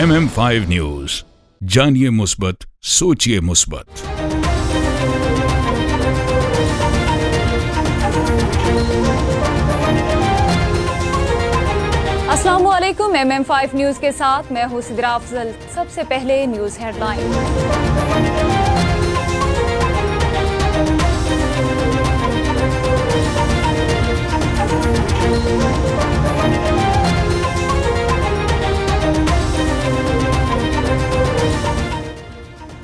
MM5 news, जानिए मुस्बत, सोचिए मुस्बत। अस्सलामुअलैकुम। MM5 न्यूज के साथ मैं हूं सिद्रा अफजल। सबसे पहले न्यूज हेडलाइन।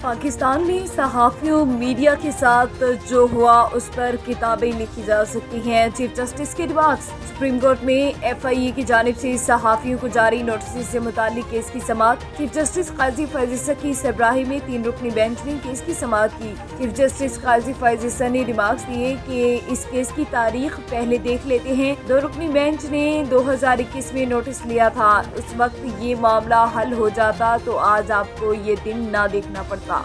पाकिस्तान में सहाफ़ियों मीडिया के साथ जो हुआ उस पर किताबें लिखी जा सकती हैं। चीफ जस्टिस के रिमार्क्स। सुप्रीम कोर्ट में FIA की जानिब से सहाफ़ियों को जारी नोटिस से मुतालिक केस की समाअत। चीफ जस्टिस काजी फैज़ ईसा की सरबराही में 3 रुकनी बेंच ने केस की समाअत की। चीफ जस्टिस काजी फैज़ ईसा ने रिमार्क्स दिए कि इस केस की तारीख पहले देख लेते हैं। 2 रुकनी बेंच ने 2021 में नोटिस लिया था। उस वक्त ये मामला हल हो जाता तो आज आपको ये दिन ना देखना पड़ता।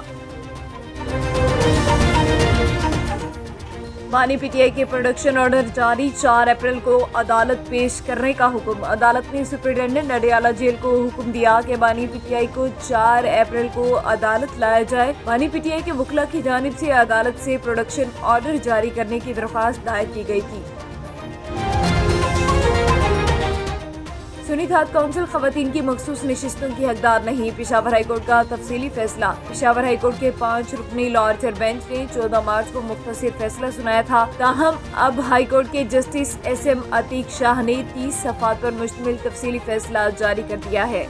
बानी PTI के प्रोडक्शन ऑर्डर जारी। 4 अप्रैल को अदालत पेश करने का हुक्म। अदालत ने सुपरिटेंडेंट अडियाला जेल को हुक्म दिया कि बानी PTI को 4 अप्रैल को अदालत लाया जाए। बानी PTI के वकला की जानिब से अदालत से प्रोडक्शन ऑर्डर जारी करने की दरख्वास्त दायर की गई थी। सुन्नी खात काउंसिल खवातीन की मखसूस नशिस्तों की हकदार नहीं। पेशावर हाईकोर्ट का तफसीली फैसला। पेशावर हाईकोर्ट के 5 रुकनी लॉर्जर बेंच ने 14 मार्च को मुख्तसर फैसला सुनाया था। ताहम अब हाईकोर्ट के जस्टिस SM अतीक शाह ने 30 सफ़हात पर मुश्तमिल तफसीली फैसला जारी कर दिया है।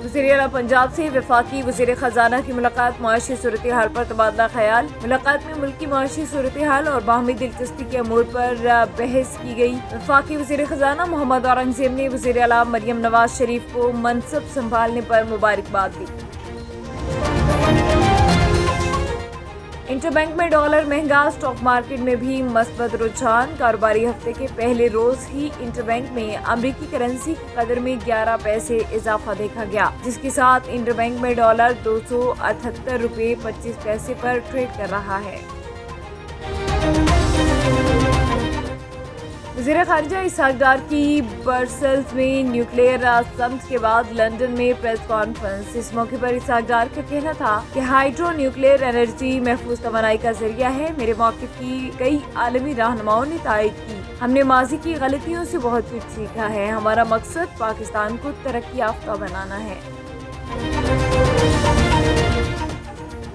वज़ीर आला पंजाब से वफाकी वज़ीर ख़जाना की मुलाकात। मुआशी सूरत हाल पर तबादला ख्याल। मुलाकात में मुल्क की मुआशी सूरत हाल और बाहमी दिलचस्पी के अमूर पर बहस की गई। वफाकी वज़ीर ख़जाना मोहम्मद औरंगज़ेब ने वज़ीर आला मरियम नवाज शरीफ को मनसब संभालने पर मुबारकबाद दी। इंटरबैंक में डॉलर महंगा। स्टॉक मार्केट में भी मस्बत रुझान। कारोबारी हफ्ते के पहले रोज ही इंटरबैंक में अमेरिकी करेंसी की कदर में 11 पैसे इजाफा देखा गया, जिसके साथ इंटरबैंक में डॉलर 278 रुपये 25 पैसे पर ट्रेड कर रहा है। वज़ीर ख़ारिजा इसहाक़ डार की ब्रसेल्स में न्यूक्लियर समिट के बाद लंदन में प्रेस कॉन्फ्रेंस। इस मौके पर इसहाक़ डार का कहना था कि हाइड्रो न्यूक्लियर एनर्जी महफूज तवानाई का जरिया है। मेरे मौक़िफ़ की कई आलमी रहनुमाओं ने तायद की। हमने माजी की गलतियों से बहुत कुछ सीखा है। हमारा मकसद पाकिस्तान को तरक्की याफ्ता बनाना है।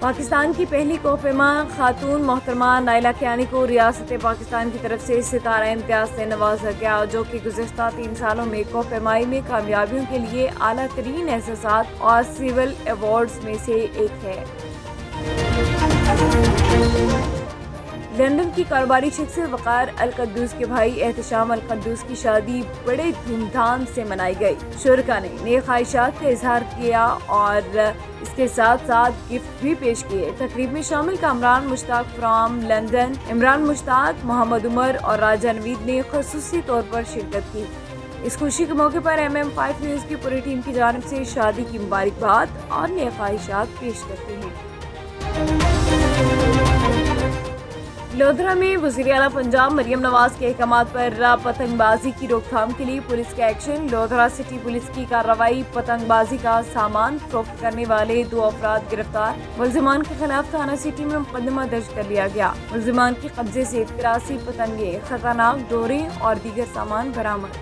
पाकिस्तान की पहली कोहपेमा खातून मोहतरमा नाइला कियानी को रियासत पाकिस्तान की तरफ से सितारा इम्तियाज से नवाजा गया, जो कि गुज़श्ता 3 सालों में कोहपेमाई में कामयाबियों के लिए आला तरीन एहसासात और सिविल अवार्ड्स में से एक है। लंदन की कारोबारी शख्सियत वक़ार अल-क़द्दूस के भाई एहतशाम अल-क़द्दूस की शादी बड़े धूमधाम से मनाई गई। शुरका ने नए ख्वाहिशात का इजहार किया और इसके साथ साथ गिफ्ट भी पेश किए। तकरीब में शामिल कामरान मुश्ताक फ्राम लंदन, इमरान मुश्ताक, मोहम्मद उमर और राजा नवीद ने ख़ुसूसी तौर पर शिरकत की। इस खुशी के मौके पर MM5 न्यूज़ की पूरी टीम की जानिब से शादी की मुबारकबाद और नए ख्वाहिशात पेश करते हैं। लोधरा में वज़ीर आला पंजाब मरियम नवाज के अहकामात पर पतंगबाजी की रोकथाम के लिए पुलिस का एक्शन। लोधरा सिटी पुलिस की कार्रवाई। पतंगबाजी का सामान फरोख्त करने वाले 2 अफराद गिरफ्तार। मुल्जिमान के खिलाफ थाना सिटी में मुकदमा दर्ज कर लिया गया। मुल्जिमान के कब्जे से 83 पतंगे, खतरनाक डोरे और दीगर सामान बरामद।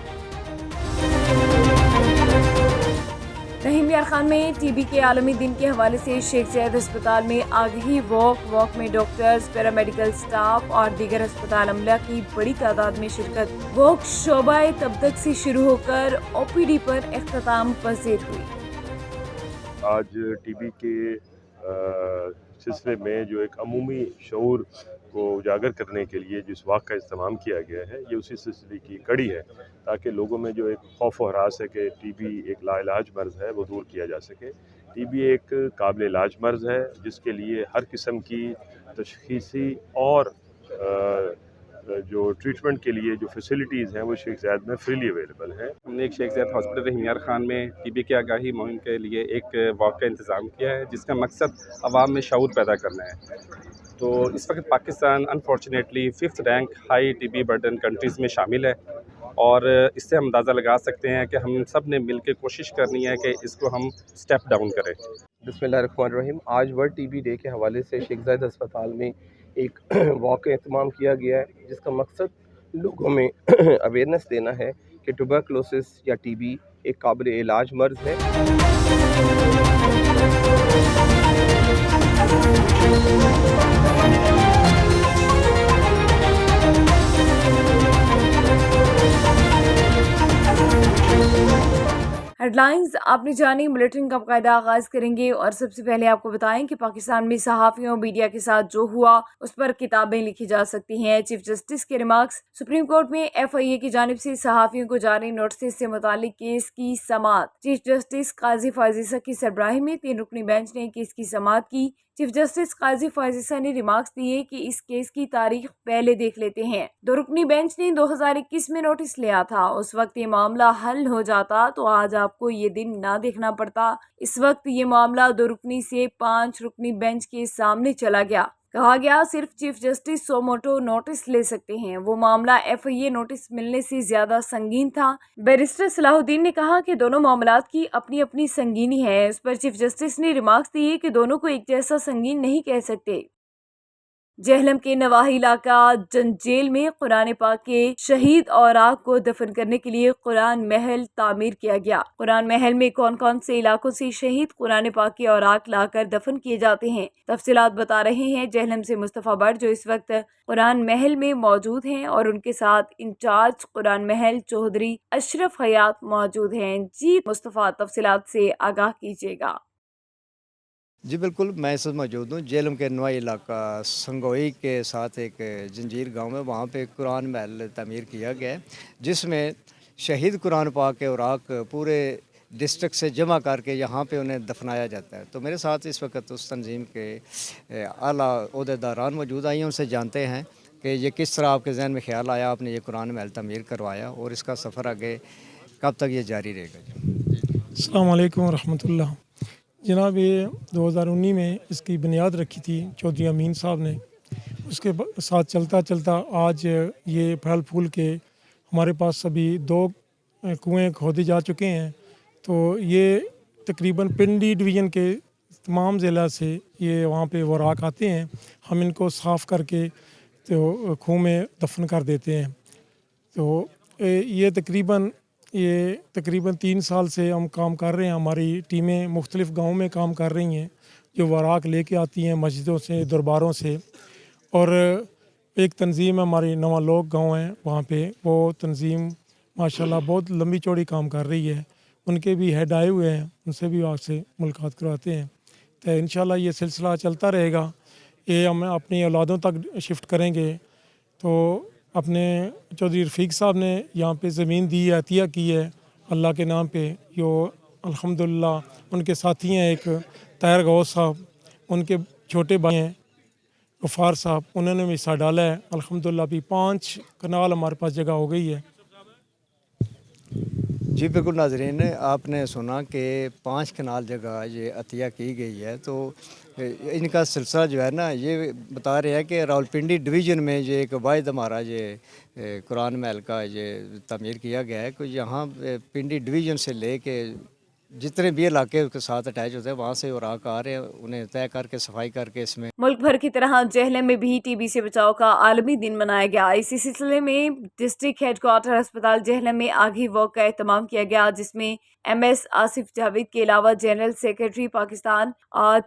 रहीम यार खान में TB के आलमी दिन के हवाले से शेख ज़ैद अस्पताल में आगही वॉक में डॉक्टर्स, पैरामेडिकल स्टाफ और दीगर अस्पताल अमला की बड़ी तादाद में शिरकत। वॉक शोबाए तब तक से शुरू होकर OPD पर इख्तिताम पजीर हुई। आज TB के सिलसिले में जो एक अमूमी शऊर को उजागर करने के लिए जिस वाक़ का इस्तेमाल किया गया है, ये उसी सिलसिले की कड़ी है, ताकि लोगों में जो एक खौफ व हरास है कि TB एक लाइलाज मर्ज़ है वो दूर किया जा सके। TB एक काबिल इलाज मर्ज़ है जिसके लिए हर किस्म की तशख़ीसी और जो ट्रीटमेंट के लिए जो फैसिलिटीज़ हैं वो शेख ज़ैद में फ्रीली अवेलेबल हैं। हमने एक शेख ज़ैद हॉस्पिटल रहीम यार खान में TB की आगाही मुहिम के लिए एक वॉक का इंतज़ाम किया है, जिसका मकसद आवाम में शऊर पैदा करना है। तो इस वक्त Pakistan unfortunately 5th rank high TB burden countries में शामिल है। اور اس سے ہم اندازہ لگا سکتے ہیں کہ ہم سب نے مل کے کوشش کرنی ہے کہ اس کو ہم سٹیپ ڈاؤن کریں۔ بسم اللہ الرحمن الرحیم۔ آج ورلڈ ٹی بی ڈے کے حوالے سے شیخ زاید ہسپتال میں ایک واک کا اہتمام کیا گیا ہے، جس کا مقصد لوگوں میں اویئرنیس دینا ہے کہ ٹوبرکلوسس یا ٹی بی ایک قابل علاج مرض ہے۔ ہیڈ لائنز آپ نے جانی، بلیٹن کا باقاعدہ آغاز کریں گے اور سب سے پہلے آپ کو بتائیں کہ پاکستان میں صحافیوں میڈیا کے ساتھ جو ہوا اس پر کتابیں لکھی جا سکتی ہیں۔ چیف جسٹس کے ریمارکس۔ سپریم کورٹ میں FIA کی جانب سے صحافیوں کو جاری نوٹس سے متعلق کیس کی سماعت۔ چیف جسٹس قاضی فائز کی سربراہی میں 3 رکنی بینچ نے کیس کی سماعت کی۔ چیف جسٹس قاضی فائز نے ریمارکس دیے کہ اس کیس کی تاریخ پہلے دیکھ لیتے ہیں۔ 2 رکنی بینچ نے 2021 میں نوٹس لیا تھا، اس وقت یہ معاملہ حل ہو جاتا تو آج آپ کو یہ دن نہ دیکھنا پڑتا۔ اس وقت یہ معاملہ 2 رکنی سے 5 رکنی بینچ کے سامنے چلا گیا۔ کہا گیا صرف chief justice suo motu notice لے سکتے ہیں، وہ معاملہ FIA نوٹس ملنے سے زیادہ سنگین تھا۔ بیرسٹر صلاح الدین نے کہا کہ دونوں معاملات کی اپنی اپنی سنگینی ہے۔ اس پر چیف جسٹس نے ریمارکس دیے کہ دونوں کو ایک جیسا سنگین نہیں کہہ سکتے۔ جہلم کے نواحی علاقہ جنجیل میں قرآن پاک کے شہید اوراق کو دفن کرنے کے لیے قرآن محل تعمیر کیا گیا۔ قرآن محل میں کون کون سے علاقوں سے شہید قرآن پاک کے اوراق لا کر دفن کیے جاتے ہیں، تفصیلات بتا رہے ہیں جہلم سے مصطفیٰ بٹ، جو اس وقت قرآن محل میں موجود ہیں، اور ان کے ساتھ انچارج قرآن محل چودھری اشرف حیات موجود ہیں۔ جی مصطفیٰ، تفصیلات سے آگاہ کیجیے گا۔ جی بالکل، میں اس وقت موجود ہوں جہلم کے نوائی علاقہ سنگوئی کے ساتھ ایک جنجیر گاؤں ہے، وہاں پہ قرآن محل تعمیر کیا گیا ہے، جس میں شہید قرآن پاک کے اوراق پورے ڈسٹرکٹ سے جمع کر کے یہاں پہ انہیں دفنایا جاتا ہے۔ تو میرے ساتھ اس وقت اس تنظیم کے اعلیٰ عہدیداران موجود ہیں، ان سے جانتے ہیں کہ یہ کس طرح آپ کے ذہن میں خیال آیا، آپ نے یہ قرآن محل تعمیر کروایا، اور اس کا سفر آگے کب تک یہ جاری رہے گا۔ السلام علیکم ورحمۃ اللہ۔ جناب، یہ 2019 میں اس کی بنیاد رکھی تھی چودھری امین صاحب نے، اس کے ساتھ چلتا چلتا آج یہ پھل پھول کے ہمارے پاس ابھی 2 کنویں کھودے جا چکے ہیں۔ تو یہ تقریباً پنڈی ڈویژن کے تمام ضلع سے یہ وہاں پہ وراق آتے ہیں، ہم ان کو صاف کر کے تو کنویں میں دفن کر دیتے ہیں۔ تو یہ تقریباً 3 سال سے ہم کام کر رہے ہیں، ہماری ٹیمیں مختلف گاؤں میں کام کر رہی ہیں، جو وراق لے کے آتی ہیں مسجدوں سے، درباروں سے۔ اور ایک تنظیم ہے ہماری نواں لوگ گاؤں ہے، وہاں پہ وہ تنظیم ماشاءاللہ بہت لمبی چوڑی کام کر رہی ہے، ان کے بھی ہیڈ آئے ہوئے ہیں، ان سے بھی آپ سے ملاقات کرواتے ہیں۔ تو انشاءاللہ یہ سلسلہ چلتا رہے گا، یہ ہم اپنی اولادوں تک شفٹ کریں گے۔ تو اپنے چودھری رفیق صاحب نے یہاں پہ زمین دی ہے، عطیہ کی ہے اللہ کے نام پہ، جو الحمدللہ ان کے ساتھی ہیں ایک طاہر غوث صاحب، ان کے چھوٹے بھائی ہیں غفار صاحب، انہوں نے بھی حصہ ڈالا ہے الحمدللہ۔ بھی 5 کنال ہمارے پاس جگہ ہو گئی ہے۔ جی بالکل ناظرین، آپ نے سنا کہ 5 کنال جگہ یہ عطیہ کی گئی ہے۔ تو ان کا سلسلہ جو ہے نا، یہ بتا رہے ہیں کہ راولپنڈی ڈویژن میں یہ ایک واحد ہمارا یہ قرآن محل کا یہ تعمیر کیا گیا ہے کہ یہاں پنڈی ڈویژن سے لے کے جتنے بھی علاقے اس کے ساتھ اٹیچ ہوتے ہیں، وہاں سے اوراق آ رہے ہیں، انہیں طے کر کے صفائی کر کے اس میں ملک بھر کی طرح جہلم میں بھی TB سے بچاؤ کا عالمی دن منایا گیا۔ اسی سلسلے میں ڈسٹرکٹ ہیڈ کوارٹر ہسپتال جہلم میں آگہی واک کا اہتمام کیا گیا، جس میں MS آصف جاوید کے علاوہ general secretary Pakistan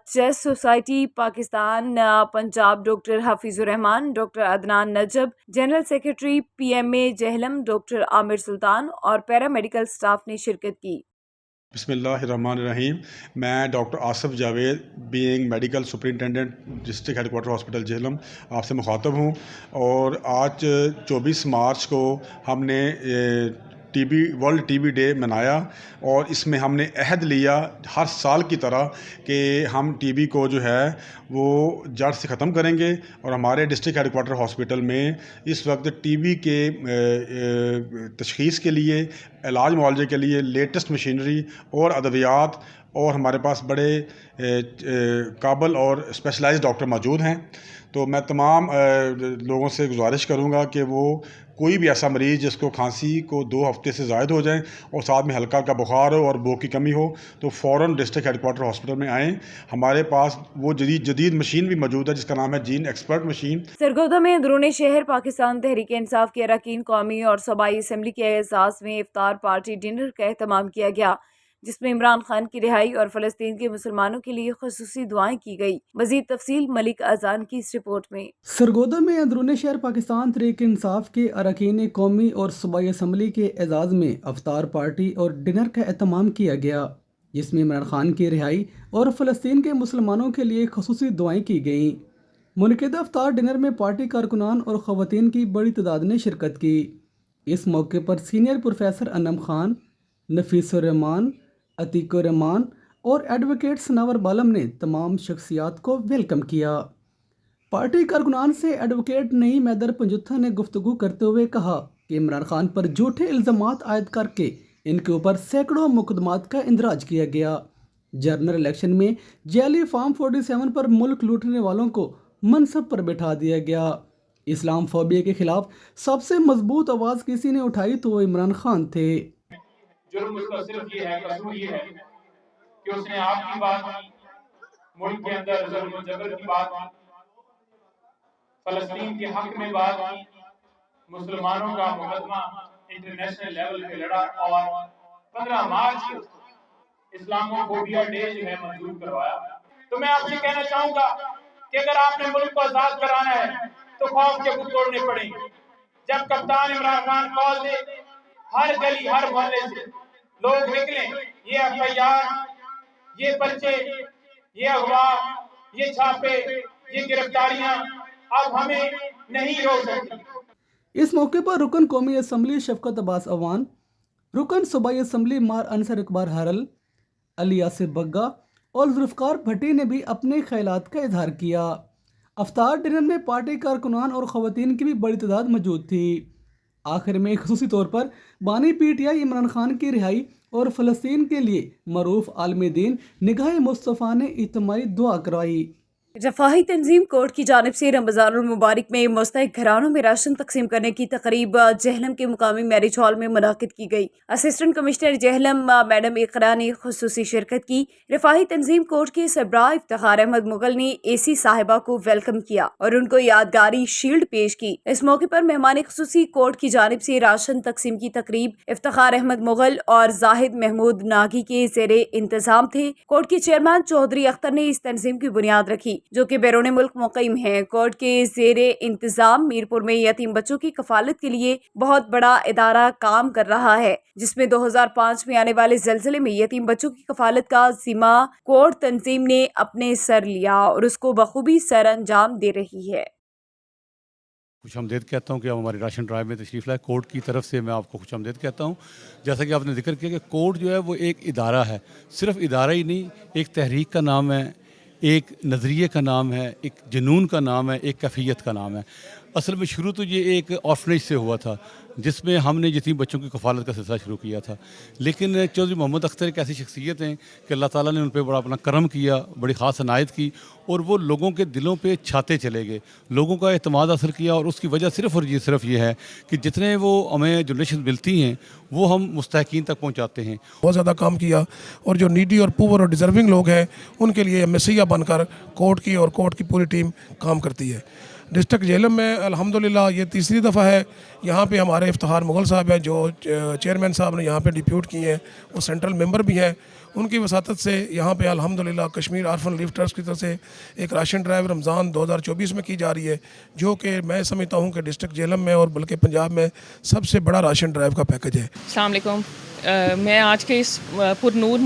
chess society Pakistan Punjab doctor Hafeez ur-Rahman, doctor Adnan Najab, general secretary PMA Jhelum doctor Aamir Sultan اور پیرامیڈیکل سٹاف نے شرکت کی۔ بسم اللہ الرحمن الرحیم۔ میں doctor Asif Javed, being medical superintendent district headquarter hospital Jhelum, آپ سے مخاطب ہوں۔ اور آج 24 مارچ کو ہم نے ورلڈ TB ڈے منایا، اور اس میں ہم نے عہد لیا ہر سال کی طرح کہ ہم TB کو جو ہے وہ جڑ سے ختم کریں گے۔ اور ہمارے ڈسٹرکٹ ہیڈ کوارٹر ہاسپٹل میں اس وقت TB کے تشخیص کے لیے، علاج معالجے کے لیے لیٹسٹ مشینری اور ادویات، اور ہمارے پاس بڑے قابل اور اسپیشلائزڈ ڈاکٹر موجود ہیں۔ تو میں تمام لوگوں سے گزارش کروں گا کہ وہ कोई भी ऐसा मरीज़ जिसको खांसी को 2 हफ्ते से ज़ायद हो जाए और साथ में हल्का हल्का बुखार हो और भूख की कमी हो तो फ़ौरन डिस्ट्रिक्ट हेडक्वार्टर हॉस्पिटल में आएँ। हमारे पास वो जदीद मशीन भी मौजूद है जिसका नाम है जीन एक्सपर्ट मशीन। सरगोदा में अंदरूनी शहर पाकिस्तान तहरीक इंसाफ के अरकान कौमी और सूबाई असम्बली के एजाज़ में इफ्तार पार्टी डिनर का एहतमाम किया गया, जिसमें इमरान खान की रिहाई और फ़लस्तीन के मुसलमानों के लिए ख़ुसूसी दुआएं की गई। मज़ीद तफसील मलिक अजान की इस रिपोर्ट में। सरगोदा में अंदरूनी शहर पाकिस्तान तहरीक इंसाफ के अरकान कौमी और सूबाई असम्बली के एजाज़ में इफ्तार पार्टी और डिनर का एहतमाम किया गया, जिसमें इमरान खान की रिहाई और फ़लस्तीन के मुसलमानों के लिए ख़ुसूसी दुआएं की गईं। मुनक़िदा इफ्तार डिनर में पार्टी कारकुनान और ख़वातीन की बड़ी तादाद ने शिरकत की। इस मौके पर सीनियर प्रोफेसर अनम खान, नफीसुर रहमान, अतीकुर रहमान और एडवोकेट सनावर बालम ने तमाम शख्सियात को वेलकम किया। पार्टी कारकुनान से एडवोकेट नईम हैदर पंजुत्था ने गुफ्तगू करते हुए कहा कि इमरान खान पर झूठे इल्ज़ामात आयद करके इनके ऊपर सैकड़ों मुकदमात का इंदराज किया गया। जनरल इलेक्शन में जैली फार्म 47 पर मुल्क लूटने वालों को मनसब पर बैठा दिया गया। इस्लाम फोबिया के खिलाफ सबसे मजबूत आवाज़ किसी ने उठाई तो वो इमरान खान थे। जुर्म उसका सिर्फ ये है, कसूर ये है कि उसने आपकी बात की, मुल्क के अंदर जुल्म जबर की बात की, फलस्तीन के हक में बात की, मुसलमानों का मुकदमा इंटरनेशनल लेवल पे लड़ा और 15 मार्च को इस्लामोफोबिया डे जो है मंजूर करवाया। तो मैं आपसे कहना चाहूंगा कि अगर आपने मुल्क को आजाद कराना है तो खौफ के बुत तोड़ने पड़ेंगे। जब कप्तान इमरान खान कॉल दे, हर गली हर मोहल्ले से लोग निकलें, ये एफआईआर, ये पर्चे, ये अगवा, ये छापे, ये गिरफ्तारियां अब हमें नहीं रोक सकती। इस मौके पर रुकन कौमी असम्बली शफकत अब्बास अवान, रुकन सूबाई असम्बली मार अनसर इकबार हरल, अली आसिफ बग्गा और जुल्फ़कार भट्टी ने भी अपने ख्यालात का इजहार किया। इफ्तार डिनर में पार्टी कारकुनान और ख़वातीन की भी बड़ी तादाद मौजूद थी। आखिर में ख़ुसूसी तौर पर बानी पीटीआई इमरान खान की रिहाई और फ़लस्तीन के लिए मरूफ आलमी दीन निगाह मुस्तफ़ा ने इज्तिमाई दुआ करवाई। रफ़ाही तंजीम कोर्ट की जानिब से रमज़ानुल मुबारक में मुस्तहिक़ घरानों में राशन तकसीम करने की तकरीब जहलम के मुकामी मैरिज हॉल में मुनाकिद की गई। असिस्टेंट कमिश्नर जहलम मैडम इकरा ने खुसूसी शिरकत की। रफ़ाही तंजीम कोर्ट के सरबराह इफ्तिखार अहमद मुगल ने एसी साहिबा को वेलकम किया और उनको यादगारी शील्ड पेश की। इस मौके पर मेहमान खुसूसी कोर्ट की जानिब से राशन तकसीम की तकरीब इफ्तिखार अहमद मुगल और जाहिद महमूद नागी के ज़ेरे इंतजाम थे। कोर्ट के चेयरमैन चौधरी अख्तर ने इस तंजीम की बुनियाद रखी, जो कि बैरून मुल्क मुक़ीम हैं। कोर्ट के ज़ेरे इंतज़ाम मीरपुर में यतीम बच्चों की कफालत के लिए बहुत बड़ा इदारा काम कर रहा है, जिसमें 2005 में आने वाले ज़लज़ले में यतीम बच्चों की कफालत का ज़िम्मा कोर्ट तंजीम ने अपने सर लिया और उसको बखूबी सर अंजाम दे रही है। खुशामदीद कहता हूँ कि आप हमारी राशन ड्राइव में तशरीफ़ लाए। कोर्ट की तरफ से मैं आपको खुशामदीद कहता हूँ। जैसा कि आपने जिक्र किया कि कोर्ट जो है वो एक इदारा है, सिर्फ इदारा ही नहीं, एक तहरीक का नाम है, एक नज़रिए का नाम है, एक जुनून का नाम है, एक कैफियत का नाम है। असल में शुरू तो ये एक ऑर्फनेज से हुआ था जिसमें हमने यतीम बच्चों की कफ़ालत का सिलसिला शुरू किया था। लेकिन चौधरी मोहम्मद अख्तर एक ऐसी शख्सियत हैं कि अल्लाह ताला ने उन पर बड़ा अपना करम किया, बड़ी ख़ास अनायत की और वो लोगों के दिलों पे छाते चले गए, लोगों का एतमाद हासिल किया। और उसकी वजह सिर्फ़ और सिर्फ ये है कि जितने वो हमें डोनेशन मिलती हैं वो हम मुस्तहिकीन तक पहुँचाते हैं। बहुत ज़्यादा काम किया और जो नीडी और पुअर और डिज़र्विंग लोग हैं उनके लिए मसीहा बनकर कोर्ट की और कोर्ट की पूरी टीम काम करती है। डिस्ट्रिक्ट जेलम में अल्हम्दुलिल्लाह ये तीसरी दफ़ा है। यहाँ पे हमारे इफ्तिखार मुगल साहब हैं जो चेयरमैन साहब ने यहाँ पे डिप्यूट किए हैं, वो सेंट्रल मेंबर भी हैं। उनकी वसातत से यहाँ पे अल्हम्दुलिल्लाह कश्मीर आर्फन रिलीफ ट्रस्ट की तरफ से एक राशन ड्राइव रमज़ान 2024 में की जा रही है, जो कि मैं समझता हूँ कि डिस्ट्रिक्ट जेलम में और बल्कि पंजाब में सबसे बड़ा राशन ड्राइव का पैकेज है। अस्सलाम वालेकुम। मैं आज के इस पुरनूर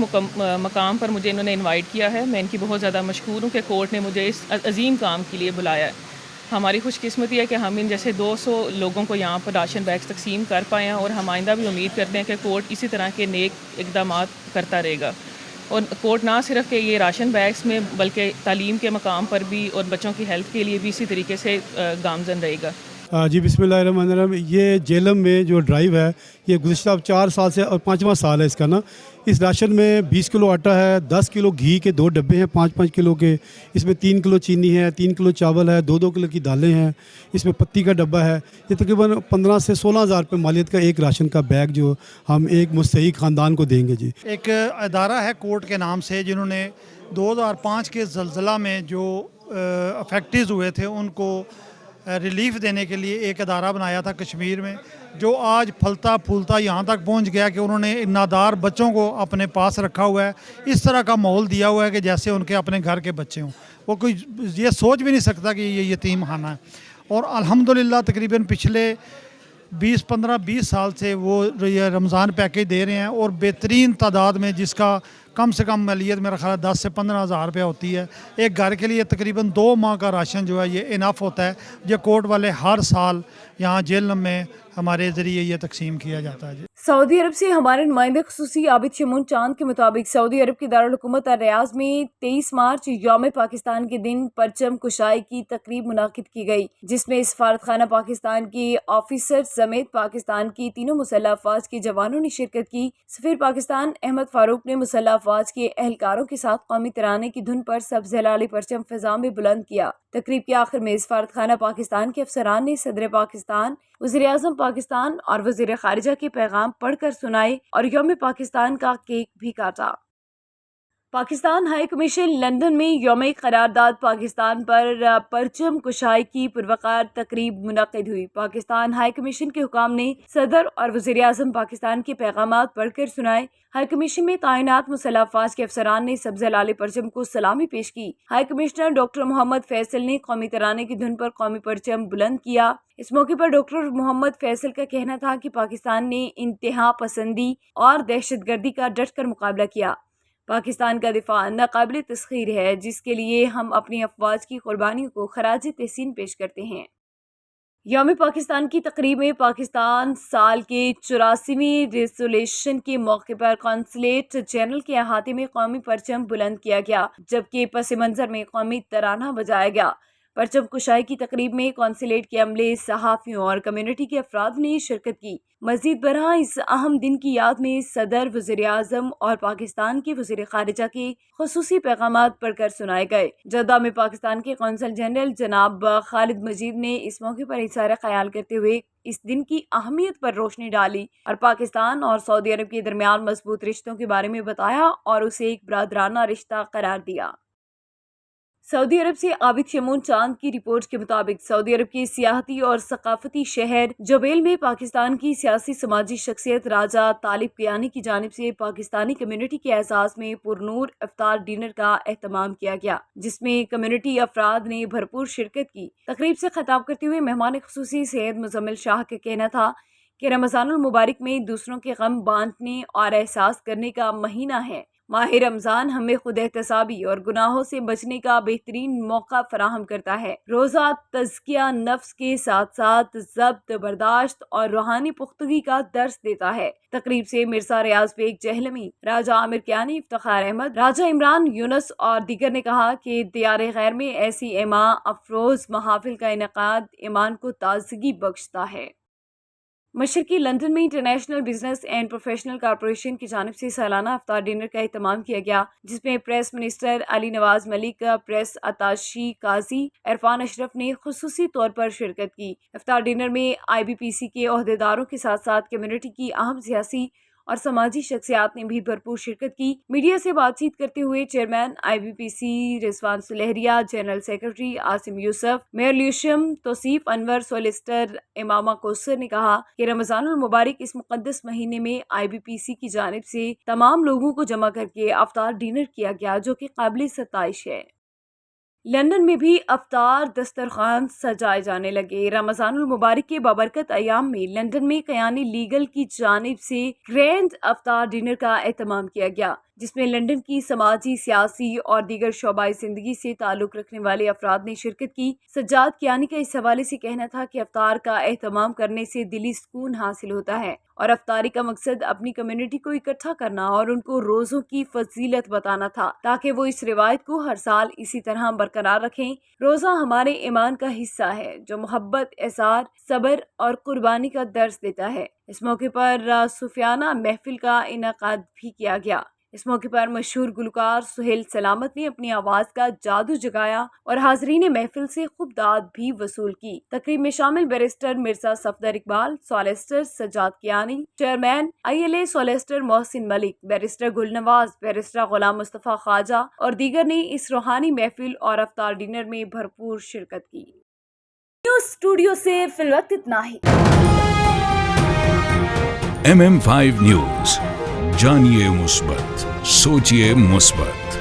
मकाम पर मुझे इन्होंने इनवाइट किया है। मैं इनकी बहुत ज़्यादा मशकूर हूँ कि कोर्ट ने मुझे इस अजीम काम के लिए बुलाया है। हमारी खुशकिस्मती है कि हम इन जैसे 200 लोगों को यहाँ पर राशन बैग्स तकसीम कर पाए हैं और हम आइंदा भी उम्मीद करते हैं कि कोर्ट इसी तरह के नेक इक़दामात करता रहेगा। और कोर्ट ना सिर्फ कि ये राशन बैग्स में बल्कि तालीम के मकाम पर भी और बच्चों की हेल्थ के लिए भी इसी तरीके से गामजन रहेगा। जी बिस्मिल्लाहिर्रहमानिर्रहीम। ये जेलम में जो ड्राइव है ये गुज़िश्ता 4 साल से और 5वां साल है इसका ना। इस राशन में 20 किलो आटा है, 10 किलो घी के 2 डब्बे हैं 5-5 किलो के, इसमें 3 किलो चीनी है, 3 किलो चावल है, 2-2 किलो की दालें हैं, इसमें पत्ती का डब्बा है। ये तकरीबन 15 से 16 हज़ार रुपये मालियत का एक राशन का बैग जो हम एक मुस्तहिक ख़ानदान को देंगे जी। एक अदारा है कोर्ट के नाम से, जिन्होंने 2005 के ज़लज़ला में जो अफेक्टेड हुए थे उनको रिलीफ देने के लिए एक अदारा बनाया था कश्मीर में, जो आज फलता फूलता यहाँ तक पहुँच गया कि उन्होंने नादार बच्चों को अपने पास रखा हुआ है। इस तरह का माहौल दिया हुआ है कि जैसे उनके अपने घर के बच्चे हों। वो कोई ये सोच भी नहीं सकता कि ये यतीम खाना है। और अल्हम्दुलिल्लाह तकरीबन पिछले 15-20 साल से वो ये रमज़ान पैकेज दे रहे हैं, और बेहतरीन तादाद में, जिसका कम से कम मालियत मेरा ख्याल 10 से 15 हज़ार रुपये होती है। एक घर के लिए तकरीबन 2 माह का राशन जो है ये इनफ होता है। ये कोर्ट वाले हर साल यहाँ जेल में हमारे ज़रिए ये तकसीम किया जाता है। सऊदी अरब से हमारे नुमाइंदे खुसूसी आबिद शमून चांद के मुताबिक सऊदी अरब की दारुल हुकूमत रियाज में 23 मार्च यौम पाकिस्तान के दिन परचम कुशाई की तकरीब मुनाकिद की गई, जिसमें सफारत खाना पाकिस्तान के ऑफिसर समेत पाकिस्तान की तीनों मुसल्लह अफवाज के जवानों ने शिरकत की। सफीर पाकिस्तान अहमद फारूक ने मुसल्लह अफवाज के एहलकारों के साथ कौमी तराने की धुन पर सब्ज़ हिलाली परचम फिजा में बुलंद किया। तकरीब के आखिर में सफारत खाना पाकिस्तान के अफसरान ने सदर पाकिस्तान, वज़ीर-ए-आज़म पाकिस्तान और वज़ीर ख़ारिजा के पैगाम पढ़कर सुनाए और यौम पाकिस्तान का केक भी काटा। पाकिस्तान हाई कमीशन लंदन में यौम क़रारदाद पाकिस्तान पर परचम कुशाई की पुरवकार तकरीब मुनक़िद हुई। पाकिस्तान हाई कमीशन के हुकाम ने सदर और वज़ीर-ए-आज़म पाकिस्तान के पैगामात पढ़कर सुनाए। हाई कमीशन में तैनात मुसल्लह अफवाज के अफसरान ने सब्ज़ हिलाली परचम को सलामी पेश की। High commissioner doctor Mohammad Faisal ने कौमी तराने की धुन पर कौमी परचम बुलंद किया। इस मौके पर डॉक्टर मोहम्मद फैसल का कहना था कि पाकिस्तान ने इंतहा पसंदी और दहशतगर्दी का डट कर मुकाबला किया। पाकिस्तान का दिफा नाकाबिल तस्खीर है, जिसके लिए हम अपनी अफवाज की कुर्बानियों को खराज तहसीन पेश करते हैं। यौम पाकिस्तान की तकरीब में पाकिस्तान साल के 84वीं रेजोल्यूशन के मौके पर कौंसलेट जनरल के अहाते में कौमी परचम बुलंद किया गया, जबकि पस मंजर में कौमी तराना बजाया गया। परचम कुशाई की तकरीब में कौंसलेट के अमले, सहाफ़ियों और कम्युनिटी के अफराद ने शिरकत की। मज़ीद बरहा इस अहम दिन की याद में सदर, वज़ीर-ए-आज़म और पाकिस्तान के वज़ीर ख़ारिजा के ख़ुसूसी पैगामात पढ़कर सुनाए गए। जद्दा में पाकिस्तान के कौंसल जनरल जनाब खालिद मजीद ने इस मौके पर इज़हार ख्याल करते हुए इस दिन की अहमियत पर रोशनी डाली और पाकिस्तान और सऊदी अरब के दरमियान मजबूत रिश्तों के बारे में बताया और उसे एक बरादराना रिश्ता करार दिया। सऊदी अरब से आबिद शमून चांद की रिपोर्ट के मुताबिक सऊदी अरब के सियाहती और सकाफती शहर जुबैल में पाकिस्तान की सियासी समाजी शख्सियत राजा तालिब कियानी की जानिब से पाकिस्तानी कम्युनिटी के एजाज़ में पुरनूर इफ्तार डिनर का एहतमाम किया गया, जिसमें कम्युनिटी अफराद ने भरपूर शिरकत की। तकरीब से खिताब करते हुए मेहमान खुसूसी सैयद मुजम्मिल शाह का कहना था कि रमज़ानुल मुबारक में दूसरों के गम बांटने और एहसास करने का महीना है। माह रमज़ान हमें खुद एहतसाबी और गुनाहों से बचने का बेहतरीन मौका फराहम करता है। रोज़ा तज़किया नफ्स के साथ साथ ज़ब्त, बर्दाश्त और रूहानी पुख्तगी का दर्स देता है। तकरीब से मिर्ज़ा रियाज बेग जहलमी, राजा आमिर कियानी, इफ्तिखार अहमद, राजा इमरान यूनुस और दीगर ने कहा कि दियारे गैर में ऐसी ईमा अफरोज़ महाफिल का इनेकाद ईमान को ताज़गी बख्शता है। मशरकी लंदन में international business and professional corporation की जानिब से सालाना इफ्तार डिनर का एहतमाम किया गया, जिसमें press minister Ali Nawaz Malik, press attache Qazi Irfan Ashraf ने खुसूसी तौर पर शिरकत की। इफ्तार डिनर में IBPC के ओहदेदारों के साथ साथ कम्युनिटी की अहम सियासी और समाजी शख्सियात ने भी भरपूर शिरकत की। मीडिया से बातचीत करते हुए chairman IBPC Rizwan Sulehria, general secretary Asim Yousuf, mayor Lewisham, Tauseef Anwar, solicitor Imama Kausar ने कहा कि रमज़ानुल मुबारक इस मुक़द्दस महीने में IBPC की जानिब से तमाम लोगों को जमा करके अफ्तार डिनर किया गया, जो कि काबिल सताइश है। लंदन में भी अफ्तार दस्तरखान सजाए जाने लगे। रमज़ानुल मुबारक के बाबरकत अयाम में लंदन में कयानी लीगल की जानिब से ग्रैंड अफ्तार डिनर का एहतमाम किया गया, जिसमें लंदन की समाजी, सियासी और दीगर शोबाई जिंदगी से ताल्लुक़ रखने वाले अफराद ने शिरकत की। सज्जाद कियानी का इस हवाले से कहना था कि अफ्तार का एहतमाम करने से दिली सुकून हासिल होता है اور افطاری کا مقصد اپنی کمیونٹی کو اکٹھا کرنا اور ان کو روزوں کی فضیلت بتانا تھا تاکہ وہ اس روایت کو ہر سال اسی طرح برقرار رکھیں۔ روزہ ہمارے ایمان کا حصہ ہے جو محبت، اظہار، صبر اور قربانی کا درس دیتا ہے۔ اس موقع پر صوفیانہ محفل کا انعقاد بھی کیا گیا۔ اس موقع پر مشہور گلوکار سہیل سلامت نے اپنی آواز کا جادو جگایا اور حاضرین محفل سے خوب داد بھی وصول کی۔ تقریب میں شامل barrister Mirza Safdar Iqbal, solicitor Sajjad Kiani, chairman ILA solicitor Mohsin Malik, barrister Gul Nawaz, barrister Ghulam Mustafa خواجہ اور دیگر نے اس روحانی محفل اور افطار ڈنر میں بھرپور شرکت کی۔ نیوز اسٹوڈیو سے فی الوقت اتنا ہی۔ MM5 نیوز، جانیے مثبت، سوچیے مثبت۔